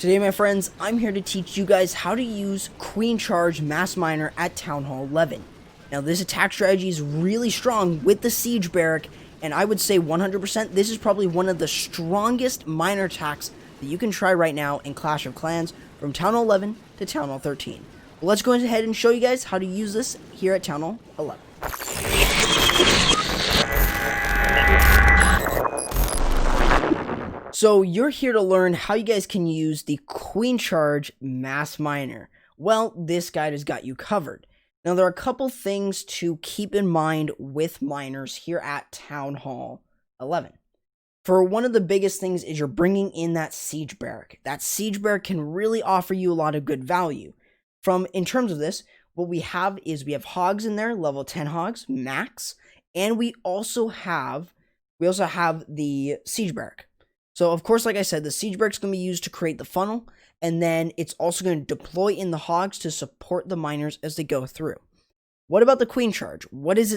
Today, my friends, I'm here to teach you guys how to use Queen Charge Mass Miner at Town Hall 11. Now, this attack strategy is really strong with the Seige Barrack, and I would say 100% this is probably one of the strongest miner attacks that you can try right now in Clash of Clans from Town Hall 11 to Town Hall 13. Well, let's go ahead and show you guys how to use this here at Town Hall 11. So you're here to learn how you guys can use the Queen Charge Mass Miner. Well, this guide has got you covered. Now, there are a couple things to keep in mind with miners here at Town Hall 11. For one of the biggest things is you're bringing in that Seige Barrack. That Seige Barrack can really offer you a lot of good value. In terms of this, what we have is we have hogs in there, level 10 hogs, max, and we also have the Seige Barrack. So, of course, like I said, the Seige Barrack is going to be used to create the funnel, and then it's also going to deploy in the hogs to support the miners as they go through. What about the Queen Charge? What is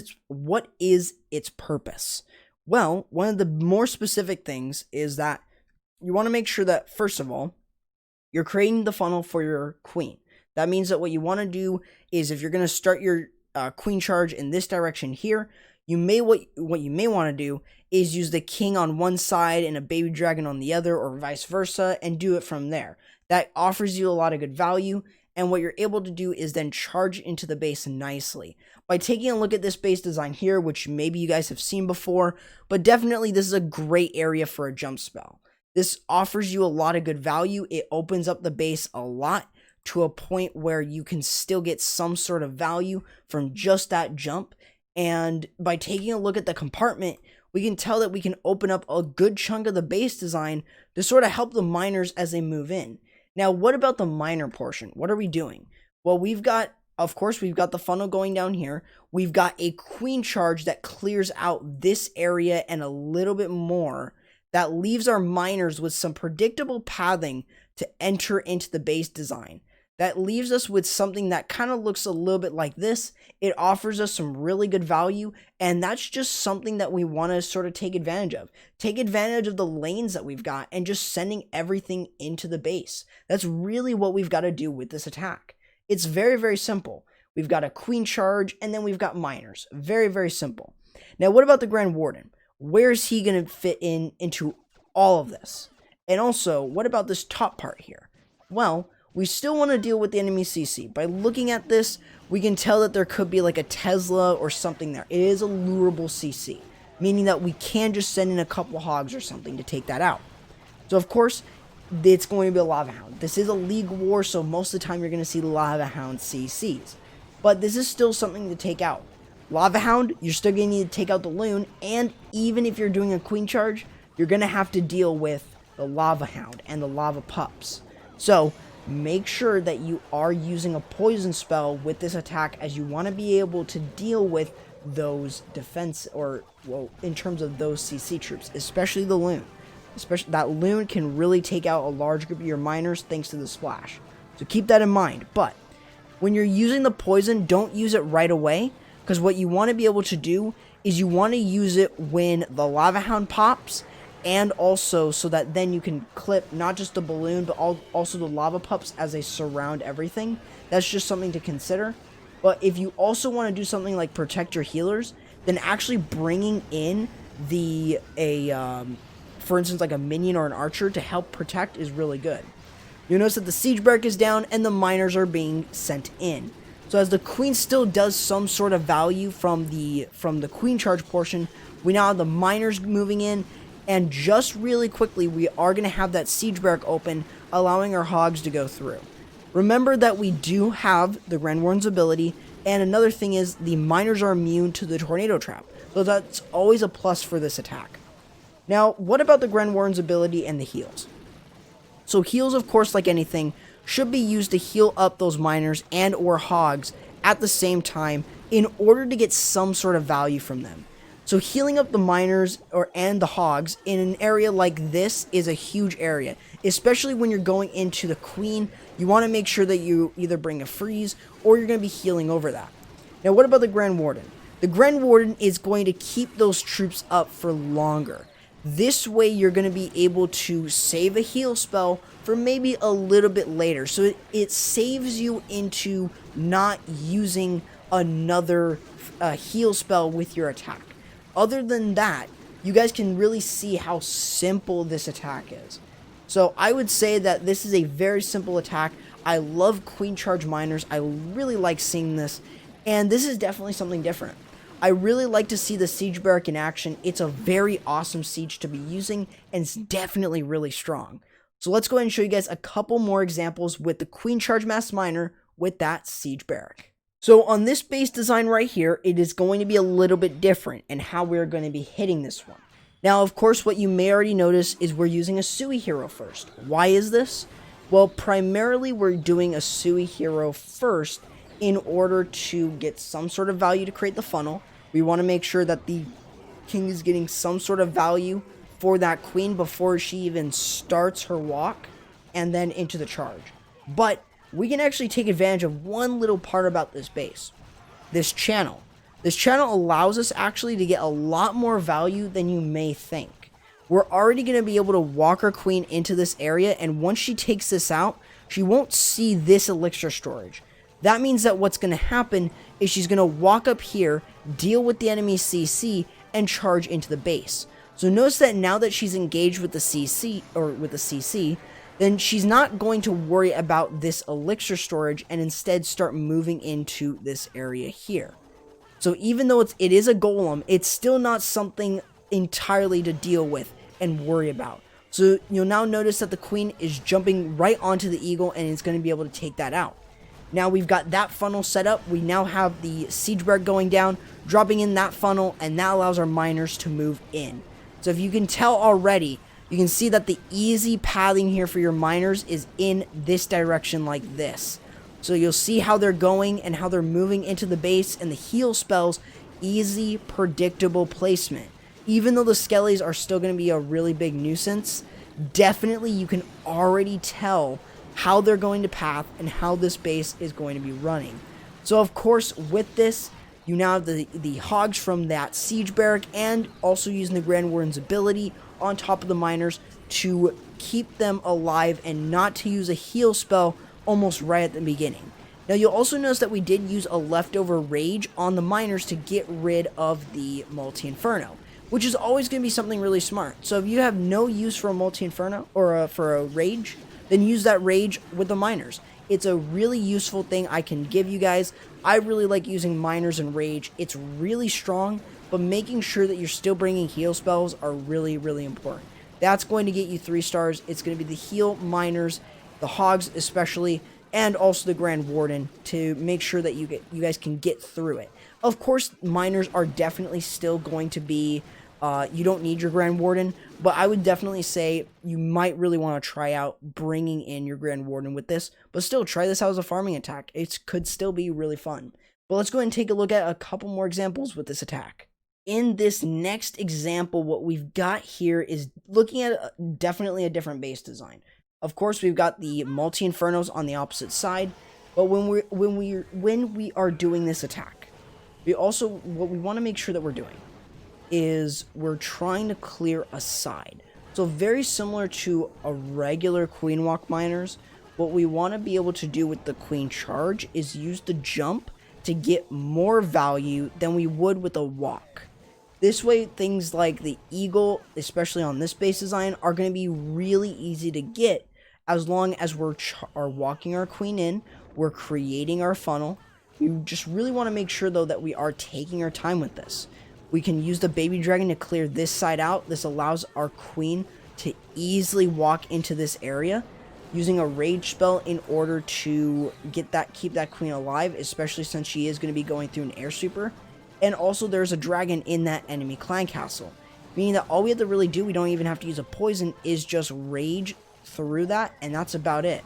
its purpose? Well, one of the more specific things is that you want to make sure that, first of all, you're creating the funnel for your queen. That means that what you want to do is, if you're going to start your Queen Charge in this direction here, what you may want to do is use the king on one side and a baby dragon on the other, or vice versa, and do it from there. That offers you a lot of good value, and what you're able to do is then charge into the base nicely. By taking a look at this base design here, which maybe you guys have seen before, but definitely this is a great area for a jump spell. This offers you a lot of good value. It opens up the base a lot to a point where you can still get some sort of value from just that jump. And by taking a look at the compartment, we can tell that we can open up a good chunk of the base design to sort of help the miners as they move in. Now, what about the miner portion? What are we doing? Well, of course, we've got the funnel going down here. We've got a Queen Charge that clears out this area and a little bit more. That leaves our miners with some predictable pathing to enter into the base design. That leaves us with something that kind of looks a little bit like this. It offers us some really good value, and that's just something that we want to sort of take advantage of. Take advantage of the lanes that we've got and just sending everything into the base. That's really what we've got to do with this attack. It's very, very simple. We've got a Queen Charge, and then we've got miners. Very, very simple. Now, what about the Grand Warden? Where is he going to fit into all of this? And also, what about this top part here? Well, we still want to deal with the enemy CC. By looking at this, we can tell that there could be like a Tesla or something there. It is a lurable CC, meaning that we can just send in a couple hogs or something to take that out. So, of course, it's going to be a Lava Hound. This is a League War, so most of the time you're going to see Lava Hound CCs. But this is still something to take out. Lava Hound, you're still going to need to take out the Loon, and even if you're doing a Queen Charge, you're going to have to deal with the Lava Hound and the Lava Pups. So, make sure that you are using a poison spell with this attack, as you want to be able to deal with those defense, or, well, in terms of those CC troops, especially the Loon. That Loon can really take out a large group of your miners thanks to the splash. So keep that in mind. But when you're using the poison, don't use it right away, because what you want to be able to do is you want to use it when the Lava Hound pops, and also so that then you can clip not just the balloon, but also the lava pups as they surround everything. That's just something to consider. But if you also want to do something like protect your healers, then actually bringing in for instance, like a minion or an archer to help protect is really good. You'll notice that the Seige Barrack is down and the miners are being sent in. So as the Queen still does some sort of value from the Queen Charge portion, we now have the miners moving in. And just really quickly, we are going to have that Seige Barrack open, allowing our hogs to go through. Remember that we do have the Grand Warden's ability, and another thing is the miners are immune to the Tornado Trap, so that's always a plus for this attack. Now, what about the Grand Warden's ability and the heals? So heals, of course, like anything, should be used to heal up those miners and or hogs at the same time in order to get some sort of value from them. So healing up the miners and the hogs in an area like this is a huge area, especially when you're going into the Queen. You want to make sure that you either bring a freeze or you're going to be healing over that. Now, what about the Grand Warden? The Grand Warden is going to keep those troops up for longer. This way you're going to be able to save a heal spell for maybe a little bit later. So it saves you into not using another heal spell with your attack. Other than that, you guys can really see how simple this attack is. So I would say that this is a very simple attack. I love Queen Charge Miners. I really like seeing this. And this is definitely something different. I really like to see the Seige Barrack in action. It's a very awesome siege to be using, and it's definitely really strong. So let's go ahead and show you guys a couple more examples with the Queen Charge Mass Miner with that Seige Barrack. So on this base design right here, it is going to be a little bit different in how we're going to be hitting this one. Now, of course, what you may already notice is we're using a Sui hero first. Why is this? Well, primarily we're doing a Sui hero first in order to get some sort of value to create the funnel. We want to make sure that the king is getting some sort of value for that queen before she even starts her walk and then into the charge. But we can actually take advantage of one little part about this base. This channel. This channel allows us actually to get a lot more value than you may think. We're already going to be able to walk our queen into this area, and once she takes this out, she won't see this elixir storage. That means that what's going to happen is she's going to walk up here, deal with the enemy CC, and charge into the base. So notice that now that she's engaged with the CC, then she's not going to worry about this elixir storage and instead start moving into this area here. So even though it is a golem, it's still not something entirely to deal with and worry about. So you'll now notice that the queen is jumping right onto the eagle and is going to be able to take that out. Now we've got that funnel set up. We now have the Seige Barrack going down, dropping in that funnel, and that allows our miners to move in. So if you can tell already, you can see that the easy pathing here for your miners is in this direction like this. So you'll see how they're going and how they're moving into the base, and the heal spells, easy, predictable placement. Even though the skellies are still going to be a really big nuisance, definitely you can already tell how they're going to path and how this base is going to be running. So of course with this, you now have the hogs from that Seige Barrack, and also using the Grand Warden's ability on top of the miners to keep them alive and not to use a heal spell almost right at the beginning. Now you'll also notice that we did use a leftover rage on the miners to get rid of the multi-inferno, which is always going to be something really smart. So if you have no use for a multi-inferno or for a rage, then use that rage with the miners. It's a really useful thing I can give you guys. I really like using miners and rage. It's really strong, but making sure that you're still bringing heal spells are really, really important. That's going to get you 3 stars. It's going to be the heal, miners, the hogs especially, and also the Grand Warden to make sure that you guys can get through it. Of course, miners are definitely still going to be you don't need your Grand Warden, but I would definitely say you might really want to try out bringing in your Grand Warden with this, but still try this out as a farming attack. It could still be really fun. But let's go ahead and take a look at a couple more examples with this attack. In this next example, what we've got here is looking at definitely a different base design. Of course, we've got the multi-infernos on the opposite side, but when we are doing this attack, what we want to make sure that we're doing is we're trying to clear a side. So very similar to a regular Queen Walk miners, what we want to be able to do with the Queen Charge is use the jump to get more value than we would with a walk. This way, things like the eagle, especially on this base design, are going to be really easy to get as long as we're walking our queen in, we're creating our funnel. We just really want to make sure, though, that we are taking our time with this. We can use the baby dragon to clear this side out. This allows our queen to easily walk into this area, using a rage spell in order to keep that queen alive, especially since she is going to be going through an air sweeper. And also there's a dragon in that enemy clan castle, meaning that all we have to really do, we don't even have to use a poison, is just rage through that, and that's about it.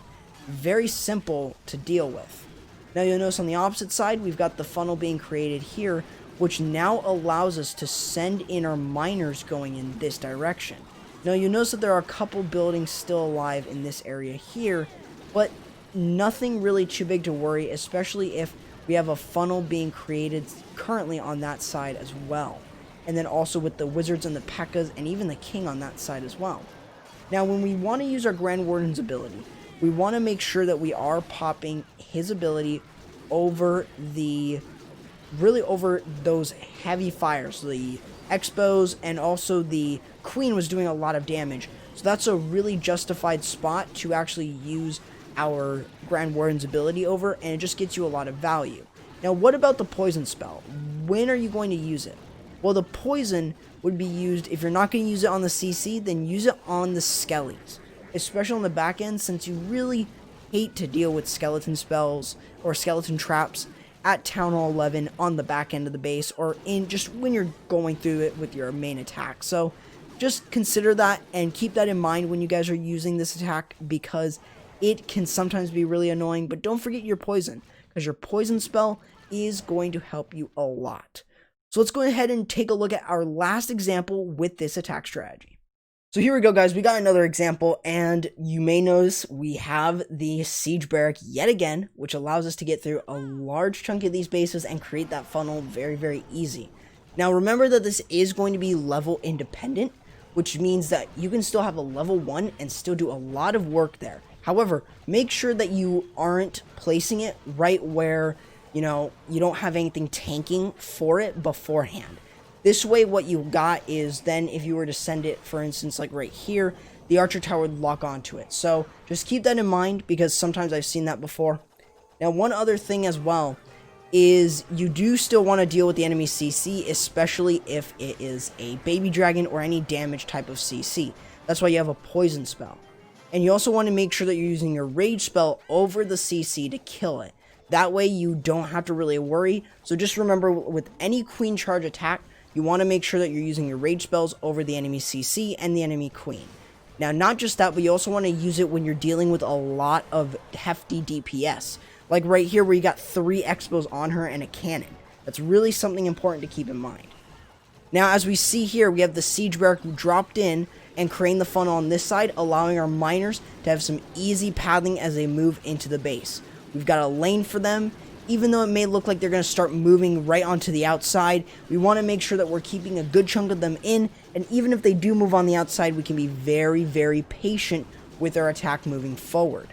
Very simple to deal with. Now you'll notice on the opposite side, we've got the funnel being created here, which now allows us to send in our miners going in this direction. Now you'll notice that there are a couple buildings still alive in this area here, but nothing really too big to worry, especially if we have a funnel being created currently on that side as well. and then also with the wizards and the P.E.K.K.A.s and even the king on that side as well. Now, when we want to use our Grand Warden's ability, we want to make sure that we are popping his ability over over those heavy fires, the Expos, and also the Queen was doing a lot of damage. So that's a really justified spot to actually use our Grand Warden's ability over, and it just gets you a lot of value. Now, what about the poison spell? When are you going to use it? Well, the poison would be used, if you're not going to use it on the CC, then use it on the skellies, especially on the back end, since you really hate to deal with skeleton spells or skeleton traps at Town Hall 11 on the back end of the base, or in just when you're going through it with your main attack. So just consider that and keep that in mind when you guys are using this attack, because it can sometimes be really annoying. But don't forget your poison, because your poison spell is going to help you a lot. So let's go ahead and take a look at our last example with this attack strategy. So here we go, guys. We got another example, and you may notice we have the Seige Barracks yet again, which allows us to get through a large chunk of these bases and create that funnel very, very easy. Now, remember that this is going to be level independent, which means that you can still have a level 1 and still do a lot of work there. However, make sure that you aren't placing it right where, you don't have anything tanking for it beforehand. This way, what you got is then if you were to send it, for instance, like right here, the archer tower would lock onto it. So just keep that in mind, because sometimes I've seen that before. Now, one other thing as well is you do still want to deal with the enemy CC, especially if it is a baby dragon or any damage type of CC. That's why you have a poison spell. And you also want to make sure that you're using your rage spell over the CC to kill it. That way you don't have to really worry. So just remember, with any queen charge attack, you want to make sure that you're using your rage spells over the enemy CC and the enemy queen. Now, not just that, but you also want to use it when you're dealing with a lot of hefty DPS. Like right here where you got 3 Expos on her and a cannon. That's really something important to keep in mind. Now, as we see here, we have the Seige Barracks dropped in and creating the funnel on this side, allowing our miners to have some easy pathing as they move into the base. We've got a lane for them. Even though it may look like they're going to start moving right onto the outside, we want to make sure that we're keeping a good chunk of them in, and even if they do move on the outside, we can be very, very patient with our attack moving forward.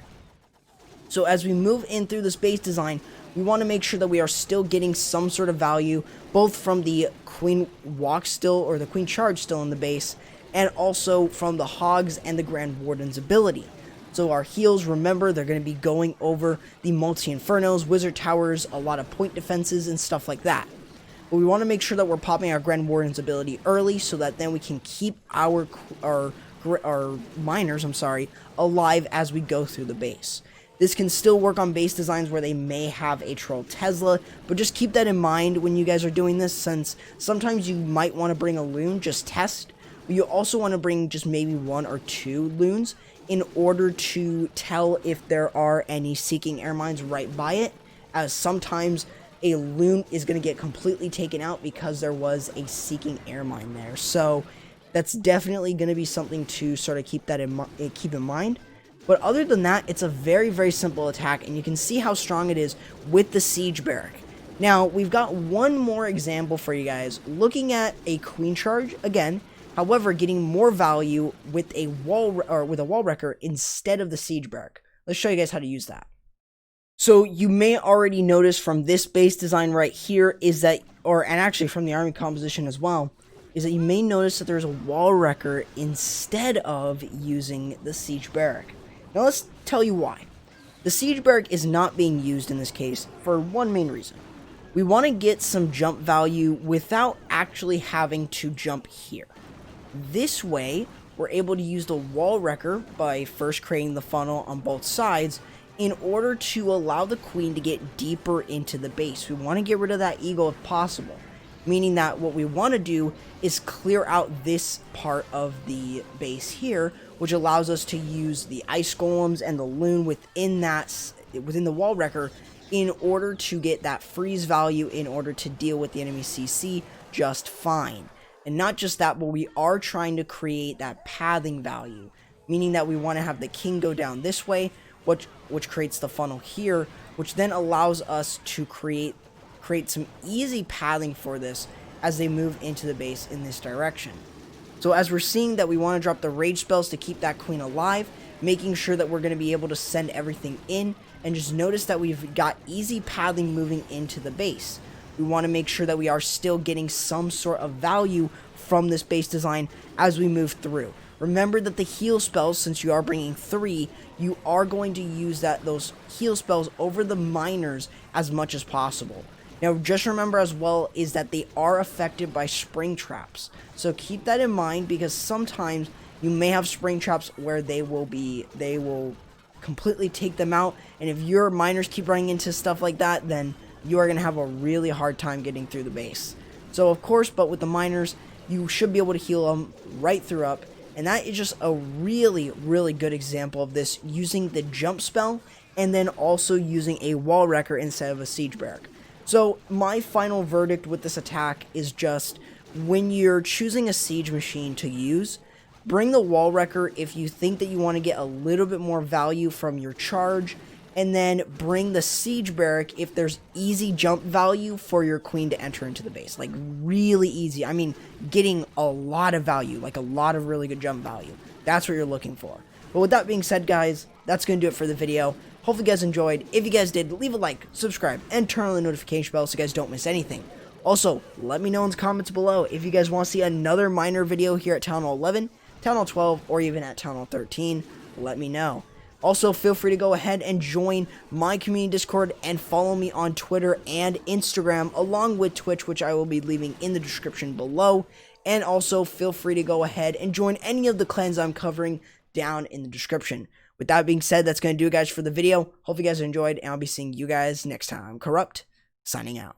So as we move in through this base design, we want to make sure that we are still getting some sort of value, both from the Queen Walk still, or the Queen Charge still in the base, and also from the Hogs and the Grand Warden's ability. So our heals, remember, they're going to be going over the multi-infernos, wizard towers, a lot of point defenses, and stuff like that. But we want to make sure that we're popping our Grand Warden's ability early, so that then we can keep our miners, alive as we go through the base. This can still work on base designs where they may have a Troll Tesla, but just keep that in mind when you guys are doing this, since sometimes you might want to bring a loon, just test. But you also want to bring just maybe 1 or 2 loons, in order to tell if there are any seeking air mines right by it, as sometimes a loon is going to get completely taken out because there was a seeking air mine there. So that's definitely going to be something to sort of keep in mind. But other than that, it's a very, very simple attack, and you can see how strong it is with the Seige Barracks. Now, we've got one more example for you guys, looking at a Queen Charge again. However, getting more value with a wall wrecker instead of the Seige Barracks. Let's show you guys how to use that. So you may already notice from this base design right here is that, and actually from the army composition as well, is that you may notice that there's a wall wrecker instead of using the Seige Barracks. Now let's tell you why. The Seige Barracks is not being used in this case for one main reason. We want to get some jump value without actually having to jump here. This way, we're able to use the wall wrecker by first creating the funnel on both sides in order to allow the queen to get deeper into the base. We want to get rid of that eagle if possible, meaning that what we want to do is clear out this part of the base here, which allows us to use the ice golems and the loon within the wall wrecker in order to get that freeze value in order to deal with the enemy CC just fine. And not just that, but we are trying to create that pathing value, meaning that we want to have the king go down this way, which creates the funnel here, which then allows us to create some easy pathing for this as they move into the base in this direction. So as we're seeing that we want to drop the rage spells to keep that queen alive, making sure that we're going to be able to send everything in, and just notice that we've got easy pathing moving into the base. We want to make sure that we are still getting some sort of value from this base design as we move through. Remember that the heal spells, since you are bringing 3, you are going to use those heal spells over the miners as much as possible. Now, just remember as well is that they are affected by spring traps. So keep that in mind, because sometimes you may have spring traps where they will completely take them out. And if your miners keep running into stuff like that, then you are going to have a really hard time getting through the base. So of course, but with the miners, you should be able to heal them right through up. And that is just a really, really good example of this, using the jump spell and then also using a wall wrecker instead of a siege barrack. So my final verdict with this attack is just, when you're choosing a siege machine to use, bring the wall wrecker if you think that you want to get a little bit more value from your charge, and then bring the siege barrack if there's easy jump value for your queen to enter into the base. Like, really easy. I mean, getting a lot of value, like a lot of really good jump value. That's what you're looking for. But with that being said, guys, that's going to do it for the video. Hopefully you guys enjoyed. If you guys did, leave a like, subscribe, and turn on the notification bell so you guys don't miss anything. Also, let me know in the comments below if you guys want to see another miner video here at Town Hall 11, Town Hall 12, or even at Town Hall 13. Let me know. Also, feel free to go ahead and join my community Discord and follow me on Twitter and Instagram, along with Twitch, which I will be leaving in the description below. And also, feel free to go ahead and join any of the clans I'm covering down in the description. With that being said, that's going to do it, guys, for the video. Hope you guys enjoyed, and I'll be seeing you guys next time. Corrupt, signing out.